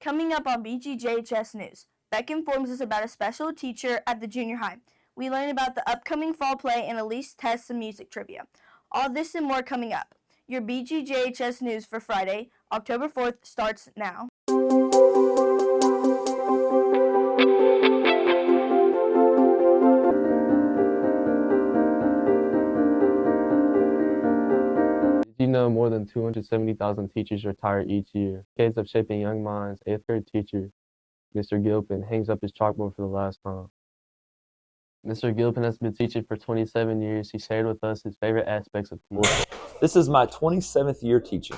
Coming up on BGJHS News, Beck informs us about a special teacher at the junior high. We learn about the upcoming fall play and Elise tests some music trivia. All this and more coming up. Your BGJHS News for Friday, October 4th starts now. Did you know more than 270,000 teachers retire each year? Decades of shaping young minds, 8th grade teacher Mr. Gilpin hangs up his chalkboard for the last time. Mr. Gilpin has been teaching for 27 years. He shared with us his favorite aspects of teaching. This is my 27th year teaching.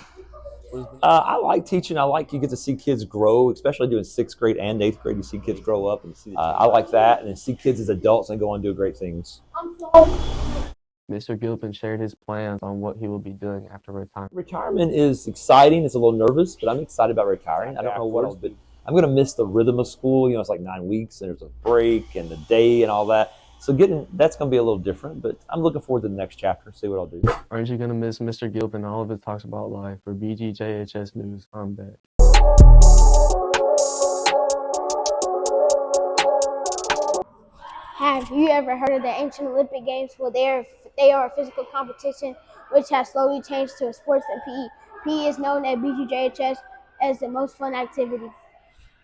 I like teaching. I like you get to see kids grow, especially doing 6th grade and 8th grade. You see kids grow up, and I like that, and then see kids as adults and go on and do great things. Mr. Gilpin shared his plans on what he will be doing after retirement. Retirement is exciting. It's a little nervous, but I'm excited about retiring. I don't know what else, but I'm going to miss the rhythm of school. You know, it's like 9 weeks, and there's a break and the day and all that. So that's going to be a little different, but I'm looking forward to the next chapter, see what I'll do. Aren't you going to miss Mr. Gilpin and all of his talks about life? For BGJHS News, I'm Beck. Have you ever heard of the ancient Olympic Games? Well, they are a physical competition which has slowly changed to a sports and PE. PE is known at BGJHS as the most fun activity.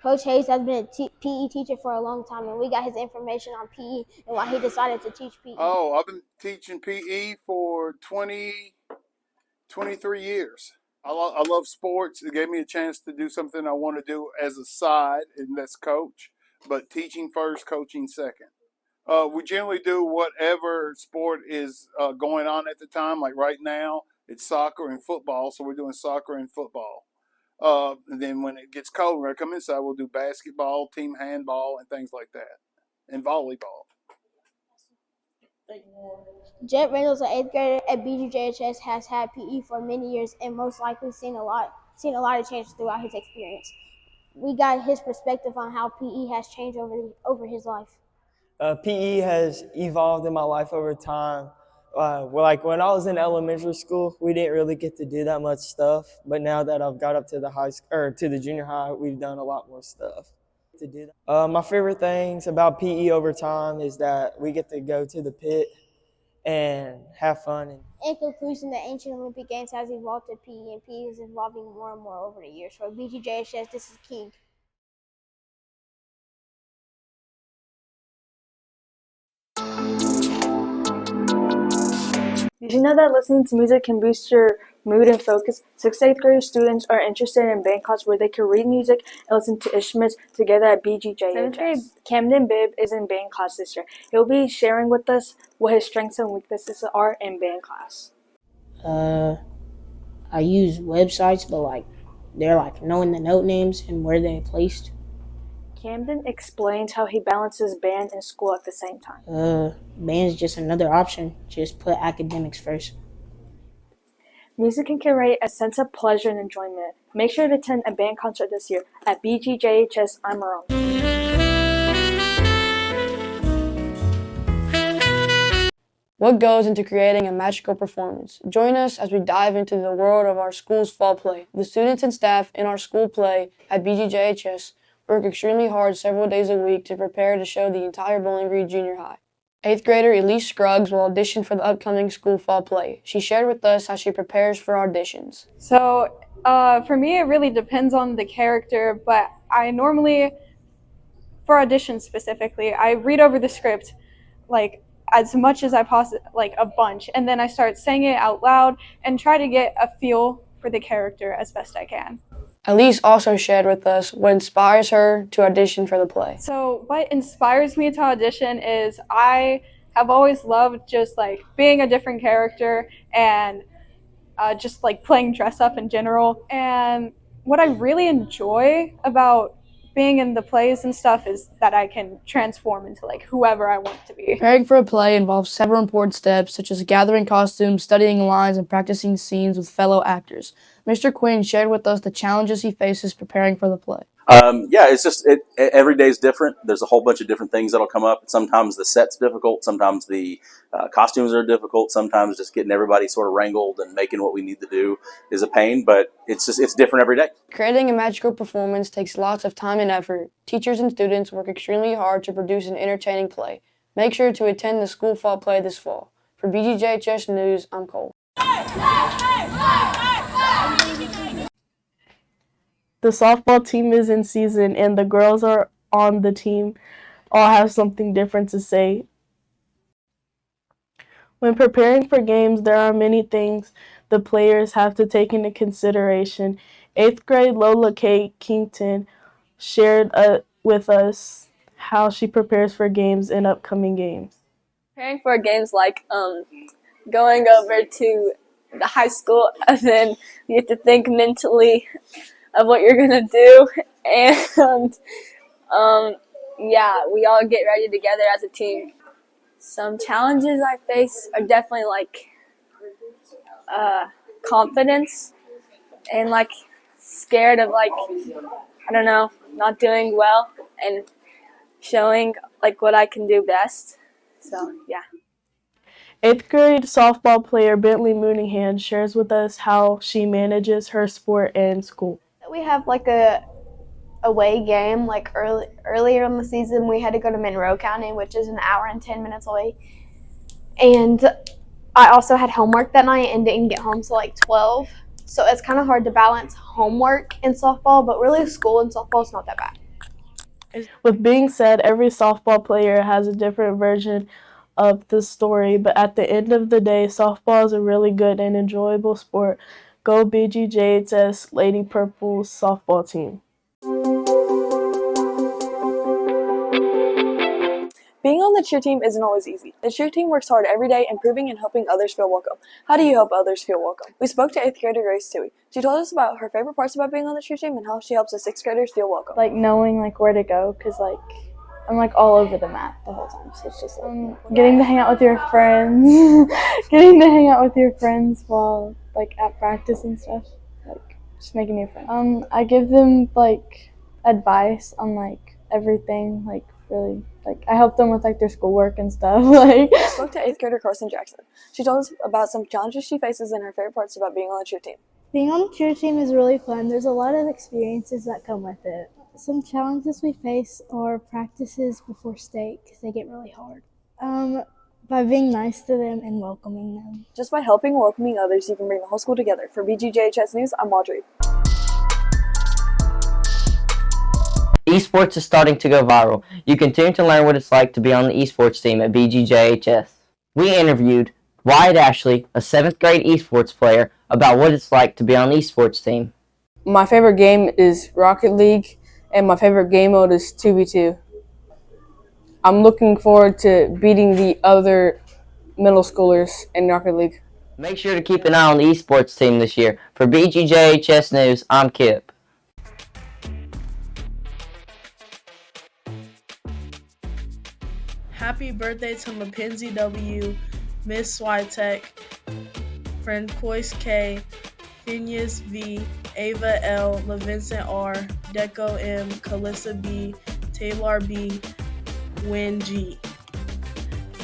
Coach Hayes has been a PE teacher for a long time, and we got his information on PE and why he decided to teach PE. Oh, I've been teaching PE for 23 years. I love sports. It gave me a chance to do something I want to do as a side, and that's coach. But teaching first, coaching second. We generally do whatever sport is going on at the time. Like right now, it's soccer and football, so we're doing soccer and football. And then when it gets cold, when I come inside, we'll do basketball, team handball, and things like that, and volleyball. Jet Reynolds, an 8th grader at BGJHS, has had PE for many years and most likely seen a lot of changes throughout his experience. We got his perspective on how PE has changed over his life. PE has evolved in my life over time. Like when I was in elementary school, we didn't really get to do that much stuff. But now that I've got up to the junior high, we've done a lot more stuff to do that. My favorite things about PE over time is that we get to go to the pit and have fun. In conclusion, the ancient Olympic Games has evolved to PE, and PE is evolving more and more over the years. For BGJHS, this is King. Did you know that listening to music can boost your mood and focus? 6th to 8th grade students are interested in band class where they can read music and listen to instruments together at BGJHS. 7th grade Camden Bibb is in band class this year. He'll be sharing with us what his strengths and weaknesses are in band class. I use websites, but they're knowing the note names and where they're placed. Camden explains how he balances band and school at the same time. Band's just another option. Just put academics first. Music can create a sense of pleasure and enjoyment. Make sure to attend a band concert this year at BGJHS Amarillo. What goes into creating a magical performance? Join us as we dive into the world of our school's fall play. The students and staff in our school play at BGJHS work extremely hard several days a week to prepare to show the entire Bowling Green Junior High. 8th grader Elise Scruggs will audition for the upcoming school fall play. She shared with us how she prepares for auditions. So for me, it really depends on the character, but I normally, for auditions specifically, I read over the script as much as I possibly, a bunch, and then I start saying it out loud and try to get a feel for the character as best I can. Elise also shared with us what inspires her to audition for the play. So what inspires me to audition is I have always loved just being a different character and just playing dress up in general. And what I really enjoy about being in the plays and stuff is that I can transform into whoever I want to be. Preparing for a play involves several important steps such as gathering costumes, studying lines, and practicing scenes with fellow actors. Mr. Quinn shared with us the challenges he faces preparing for the play. Yeah, it's just every day is different. There's a whole bunch of different things that'll come up. Sometimes the set's difficult. Sometimes the costumes are difficult. Sometimes just getting everybody sort of wrangled and making what we need to do is a pain. But it's different every day. Creating a magical performance takes lots of time and effort. Teachers and students work extremely hard to produce an entertaining play. Make sure to attend the school fall play this fall. For BGJHS News, I'm Cole. The softball team is in season, and the girls are on the team all have something different to say. When preparing for games, there are many things the players have to take into consideration. 8th grade Lola K. Kington shared with us how she prepares for games and upcoming games. Preparing for games like going over to the high school, and then you have to think mentally of what you're gonna do, and yeah, we all get ready together as a team. Some challenges I face are definitely like confidence and like scared of like, I don't know, not doing well and showing like what I can do best. So yeah. 8th grade softball player Bentley Mooneyhand shares with us how she manages her sport and school. We have like a away game like earlier in the season. We had to go to Monroe County, which is an hour and 10 minutes away, and I also had homework that night and didn't get home till like 12, so it's kind of hard to balance homework and softball, but really school and softball is not that bad. With being said, every softball player has a different version of the story, but at the end of the day, softball is a really good and enjoyable sport. Go BGJHS Lady Purple's softball team. Being on the cheer team isn't always easy. The cheer team works hard every day, improving and helping others feel welcome. How do you help others feel welcome? We spoke to 8th grader Grace Tui. She told us about her favorite parts about being on the cheer team and how she helps the 6th graders feel welcome. Like knowing like where to go, because like I'm like all over the map the whole time. So it's just like getting to hang out with your friends, while like at practice and stuff. Like just making new friends. I give them like advice on like everything, like really. Like, I help them with, like, their schoolwork and stuff. Like, I spoke to 8th grader Carson Jackson. She told us about some challenges she faces and her favorite parts about being on the cheer team. Being on the cheer team is really fun. There's a lot of experiences that come with it. Some challenges we face are practices before state because they get really hard. By being nice to them and welcoming them. Just by helping and welcoming others, you can bring the whole school together. For BGJHS News, I'm Audrey. Esports is starting to go viral. You continue to learn what it's like to be on the esports team at BGJHS. We interviewed Wyatt Ashley, a 7th grade esports player, about what it's like to be on the esports team. My favorite game is Rocket League, and my favorite game mode is 2v2. I'm looking forward to beating the other middle schoolers in Rocket League. Make sure to keep an eye on the esports team this year. For BGJHS News, I'm Kip. Happy birthday to Mackenzie W., Miss Switek, Francois K., Phineas V., Ava L., LaVincent R., Deco M., Calissa B., Taylor B., Win G.,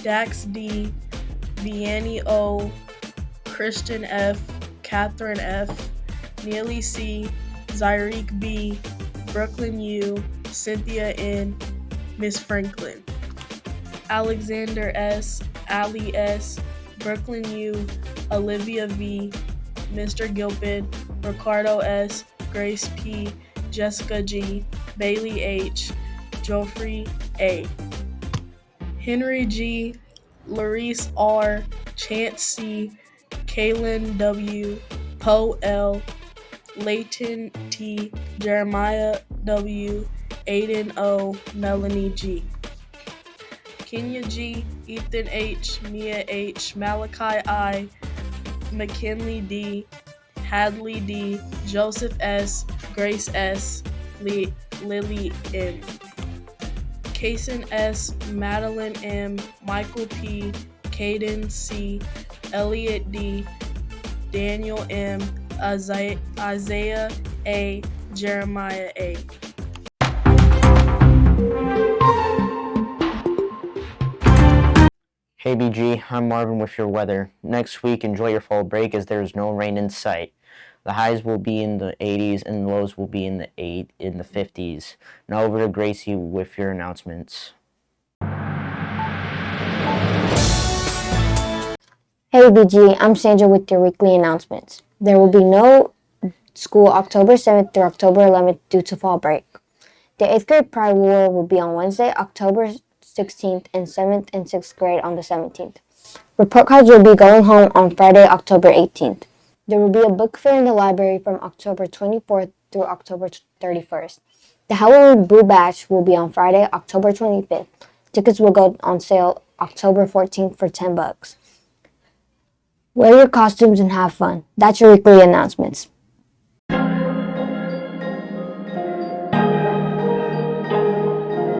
Dax D., Vianney O., Christian F., Catherine F., Neely C., Zyreek B., Brooklyn U., Cynthia N., Miss Franklin. Alexander S., Ali S., Brooklyn U., Olivia V., Mr. Gilpin, Ricardo S., Grace P., Jessica G., Bailey H., Joffrey A., Henry G., Larice R., Chance C., Kaylin W., Poe L., Layton T., Jeremiah W., Aiden O., Melanie G., Kenya G., Ethan H., Mia H., Malachi I., McKinley D., Hadley D., Joseph S., Grace S., Lily M., Kason S., Madeline M., Michael P., Caden C., Elliot D., Daniel M., Isaiah A., Jeremiah A., Hey BG, I'm Marvin with your weather. Next week, enjoy your fall break as there is no rain in sight. The highs will be in the 80s and the lows will be in the 50s. Now over to Gracie with your announcements. Hey BG, I'm Sandra with your weekly announcements. There will be no school October 7th through October 11th due to fall break. The 8th grade Pride War will be on Wednesday, October 16th, and 7th and 6th grade on the 17th. Report cards will be going home on Friday, October 18th. There will be a book fair in the library from October 24th through October 31st. The Halloween Boo Bash will be on Friday, October 25th. Tickets will go on sale October 14th for $10. Wear your costumes and have fun. That's your weekly announcements.